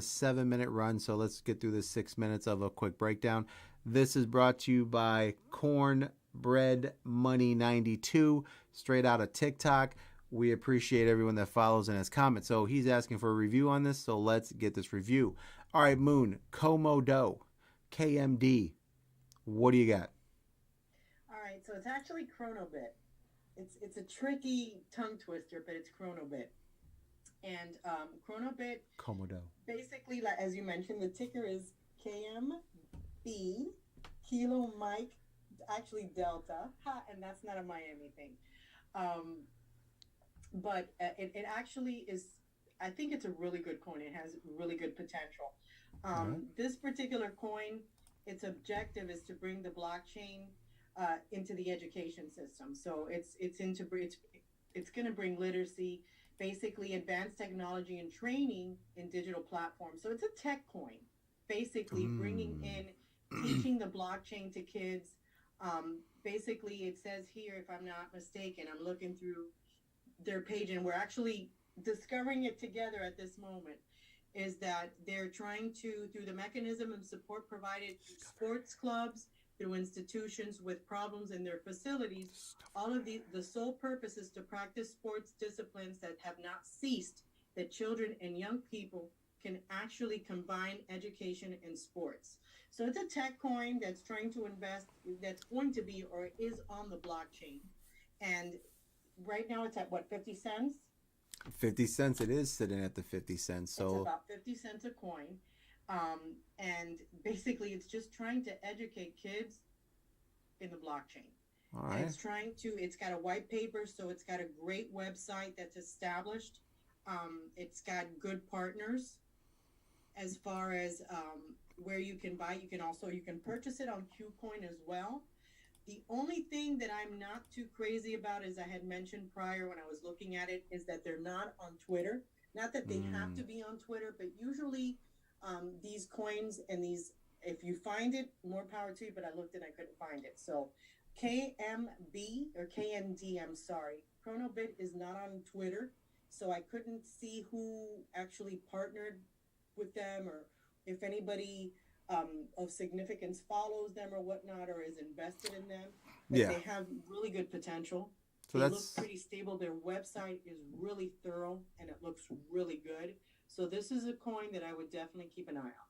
7-minute run, so let's get through this 6 minutes of a quick breakdown. This is brought to you by Cornbread Money 92, straight out of TikTok. We appreciate everyone that follows and has comments. So he's asking for a review on this, so let's get this review. All right, Moon, Komodo, KMD, what do you got? All right, so it's actually Chronobit. It's a tricky tongue twister, but it's Chronobit. And Chronobit, Komodo. basically, like as you mentioned, the ticker is KMB, Kilo Mike, actually Delta. Ha, and that's not a Miami thing. Um, but it actually is. I think it's a really good coin. It has really good potential. All right. This particular coin, its objective is to bring the blockchain into the education system. So it's going to bring literacy, basically advanced technology and training in digital platforms. So it's a tech coin, basically bringing Mm. in teaching the blockchain to kids. Basically, it says here, if I'm not mistaken, I'm looking through their page, and we're actually discovering it together at this moment. Is that they're trying to, through the mechanism and support provided through sports clubs, through institutions with problems in their facilities, all of the sole purpose is to practice sports disciplines that have not ceased, that children and young people can actually combine education and sports. So it's a tech coin that's trying to invest, that's going to be or is on the blockchain. And right now it's at what, 50 cents? 50 cents. It is sitting at the 50 cents. It's So, about 50 cents a coin. And basically, it's just trying to educate kids in the blockchain. all And right. it's got a white paper, so it's got a great website that's established. It's got good partners as far as where you can buy. You can purchase it on QCoin as well. The only thing that I'm not too crazy about, as I had mentioned prior when I was looking at it, is that they're not on Twitter. Not that they have Mm. to be on Twitter, but usually these coins and these, if you find it, more power to you. But I looked and I couldn't find it. So KMB or KMD, I'm sorry, Chronobit is not on Twitter, so I couldn't see who actually partnered with them or if anybody of significance follows them or whatnot or is invested in them. But Yeah. they have really good potential. So They look that's pretty stable. Their website is really thorough and it looks really good. So this is a coin that I would definitely keep an eye on.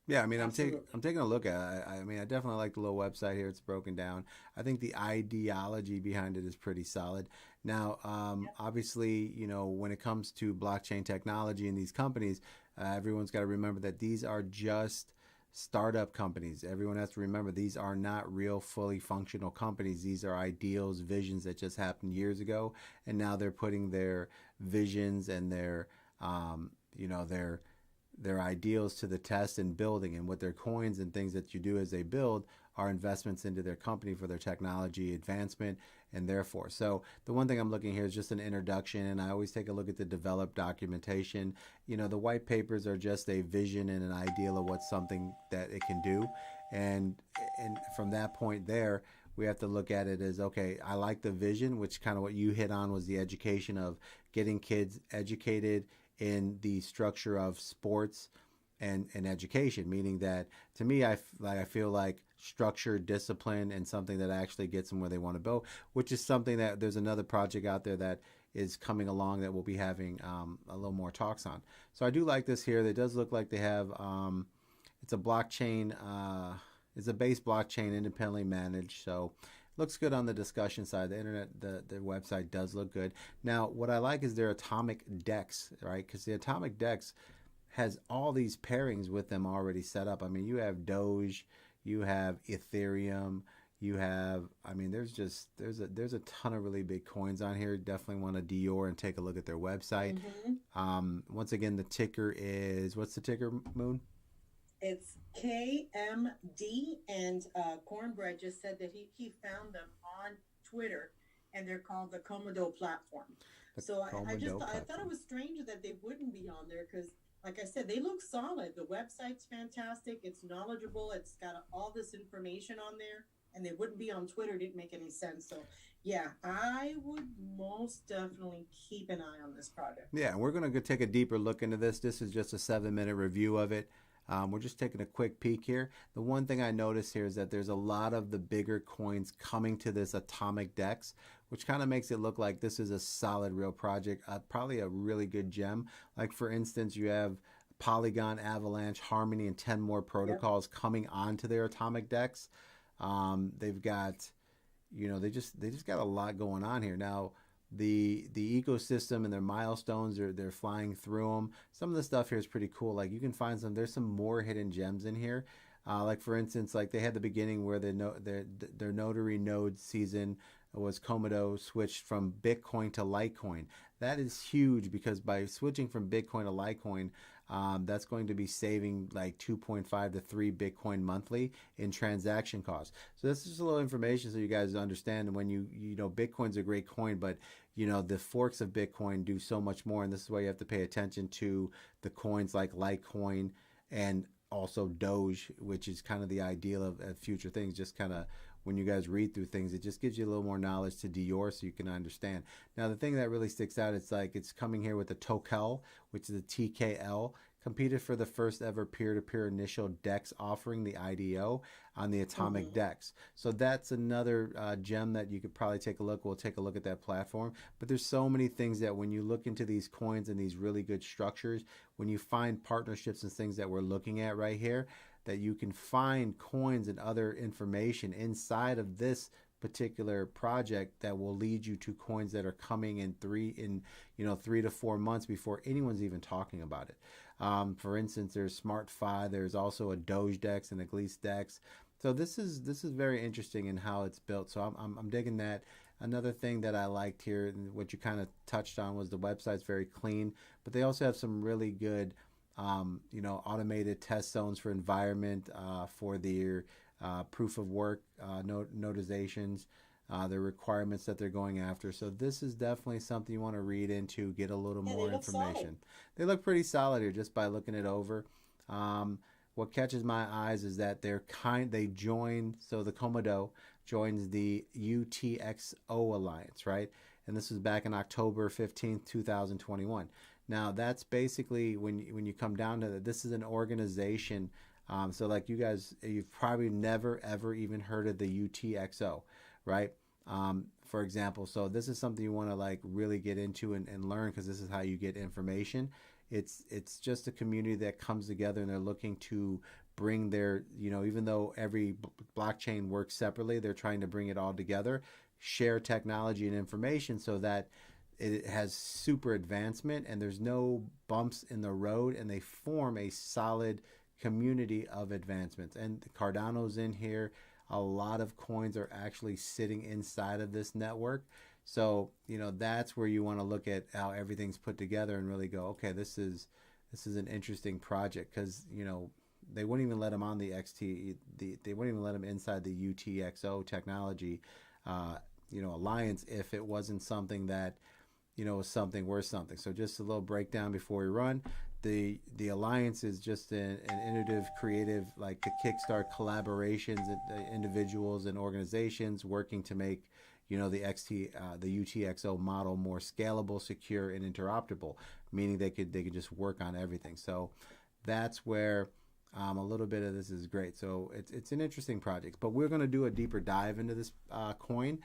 Yeah, I mean, I'm Absolutely. taking a look at it. I mean, I definitely like the little website here. It's broken down. I think the ideology behind it is pretty solid. Now, Yep. obviously, when it comes to blockchain technology and these companies, everyone's got to remember that these are just startup companies. Everyone has to remember these are not real, fully functional companies. These are ideals, visions that just happened years ago, and now they're putting their visions and um, you know, their their ideals to the test and building, and what their coins and things that you do as they build are investments into their company for their technology advancement and therefore. So the one thing I'm looking here is just an introduction, and I always take a look at the developed documentation. The white papers are just a vision and an ideal of what something that it can do, and from that point there, we have to look at it as, okay, I like the vision, which kind of what you hit on was the education of getting kids educated in the structure of sports and education, meaning that to me, I feel like structure, discipline, and something that actually gets them where they want to go, which is something that there's another project out there that is coming along that we'll be having a little more talks on. So I do like this here. It does look like they have it's a blockchain. It's a base blockchain independently managed. So looks good on the discussion side. The internet, the website does look good. Now, what I like is their atomic decks, right? Because the atomic decks has all these pairings with them already set up. I mean, you have Doge, you have Ethereum, you have. I mean, there's a ton of really big coins on here. Definitely want to Dior and take a look at their website. Mm-hmm. Once again, the ticker is what's the ticker, Moon? It's KMD, and Cornbread just said that he found them on Twitter, and they're called the Komodo platform. The So Komodo I thought it platform. was strange that they wouldn't be on there because, like I said, they look solid. The website's fantastic. It's knowledgeable. It's got all this information on there. and they wouldn't be on Twitter. Didn't make any sense. So yeah, I would most definitely keep an eye on this project. Yeah, we're going to take a deeper look into this. This is just a 7 minute review of it. We're just taking a quick peek here. The one thing I noticed here is that there's a lot of the bigger coins coming to this atomic dex, which kind of makes it look like this is a solid real project, probably a really good gem. Like for instance, you have Polygon, Avalanche, Harmony, and 10 more Yep. protocols coming onto their atomic dex. They've got, they just got a lot going on here now. The ecosystem and their milestones, they're flying through them. Some of the stuff here is pretty cool. Like you can find there's some more hidden gems in here. Like for instance, like they had the beginning where their notary node season was Komodo switched from Bitcoin to Litecoin. That is huge because by switching from Bitcoin to Litecoin, that's going to be saving like 2.5 to 3 Bitcoin monthly in transaction costs. So this is just a little information so you guys understand when Bitcoin's a great coin, but the forks of Bitcoin do so much more, and this is why you have to pay attention to the coins like Litecoin and also Doge, which is kind of the ideal of future things. Just kind of when you guys read through things, it just gives you a little more knowledge to Dior so you can understand. Now, the thing that really sticks out, it's coming here with the Tokel, which is a TKL, competed for the first ever peer-to-peer initial DEX offering, the IDO, on the Atomic Mm-hmm. DEX. So that's another gem that you could probably take a look. We'll take a look at that platform. But there's so many things that when you look into these coins and these really good structures, when you find partnerships and things that we're looking at right here, that you can find coins and other information inside of this particular project that will lead you to coins that are coming in 3 to 4 months before anyone's even talking about it. For instance, there's Smart Fi. There's also a Doge Dex and a Glees Dex. So this is very interesting in how it's built. So I'm digging that. Another thing that I liked here, and what you kind of touched on, was the website's very clean, but they also have some really good automated test zones for environment, for their proof of work notizations, the requirements that they're going after. So this is definitely something you want to read into, get a little Yeah, they more look solid. information. They look pretty solid here just by looking it over. What catches my eyes is that they joined, so the Komodo joins the UTXO Alliance, right? And this was back in October 15th, 2021. Now that's basically when you come down to that, this is an organization. So like you guys, you've probably never ever even heard of the UTXO, right? For example, so this is something you want to like really get into and learn because this is how you get information. It's just a community that comes together and they're looking to bring their, even though every blockchain works separately, they're trying to bring it all together, share technology and information so that it has super advancement and there's no bumps in the road, and they form a solid community of advancements. And Cardano's in here. A lot of coins are actually sitting inside of this network. So, that's where you want to look at how everything's put together and really go, okay, this is an interesting project because, they wouldn't even let them on the XT, they wouldn't even let them inside the UTXO technology, alliance if it wasn't something that is something worth something. So just a little breakdown before we run. The alliance is just an innovative, creative, like to kickstart collaborations, individuals and organizations working to make the UTXO model more scalable, secure, and interoperable, meaning they could just work on everything. So that's where a little bit of this is great. So it's an interesting project, but we're going to do a deeper dive into this coin.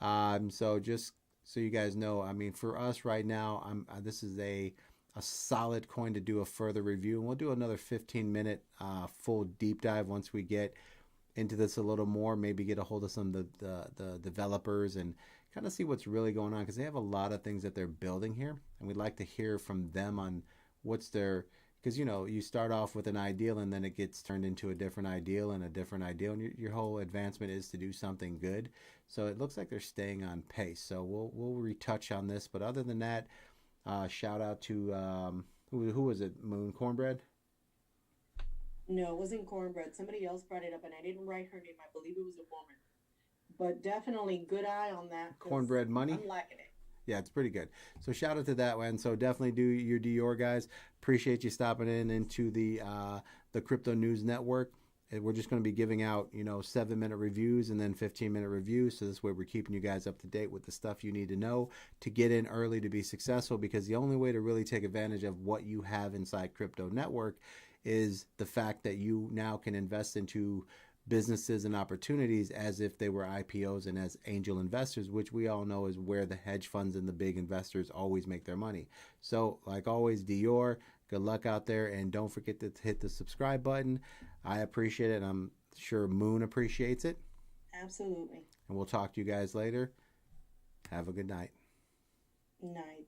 So just so you guys know, I mean, for us right now, this is a solid coin to do a further review, and we'll do another 15-minute full deep dive once we get into this a little more. Maybe get a hold of some of the developers and kind of see what's really going on because they have a lot of things that they're building here, and we'd like to hear from them on what's their, because you start off with an ideal and then it gets turned into a different ideal and a different ideal, and your whole advancement is to do something good. So it looks like they're staying on pace. So we'll retouch on this, but other than that, shout out to who was it? Moon Cornbread. No, it wasn't cornbread. Somebody else brought it up, and I didn't write her name. I believe it was a woman. But definitely good eye on that because Cornbread Money. I'm liking it. Yeah, it's pretty good. So shout out to that one. So definitely do your Dior guys. Appreciate you stopping into the Crypto News Network. We're just going to be giving out, 7-minute reviews and then 15-minute reviews. So this way we're keeping you guys up to date with the stuff you need to know to get in early to be successful, because the only way to really take advantage of what you have inside Crypto Network is the fact that you now can invest into businesses and opportunities as if they were IPOs and as angel investors, which we all know is where the hedge funds and the big investors always make their money. So like always, Dior, good luck out there, and don't forget to hit the subscribe button. I appreciate it, and I'm sure Moon appreciates it. Absolutely. And we'll talk to you guys later. Have a good night. Night.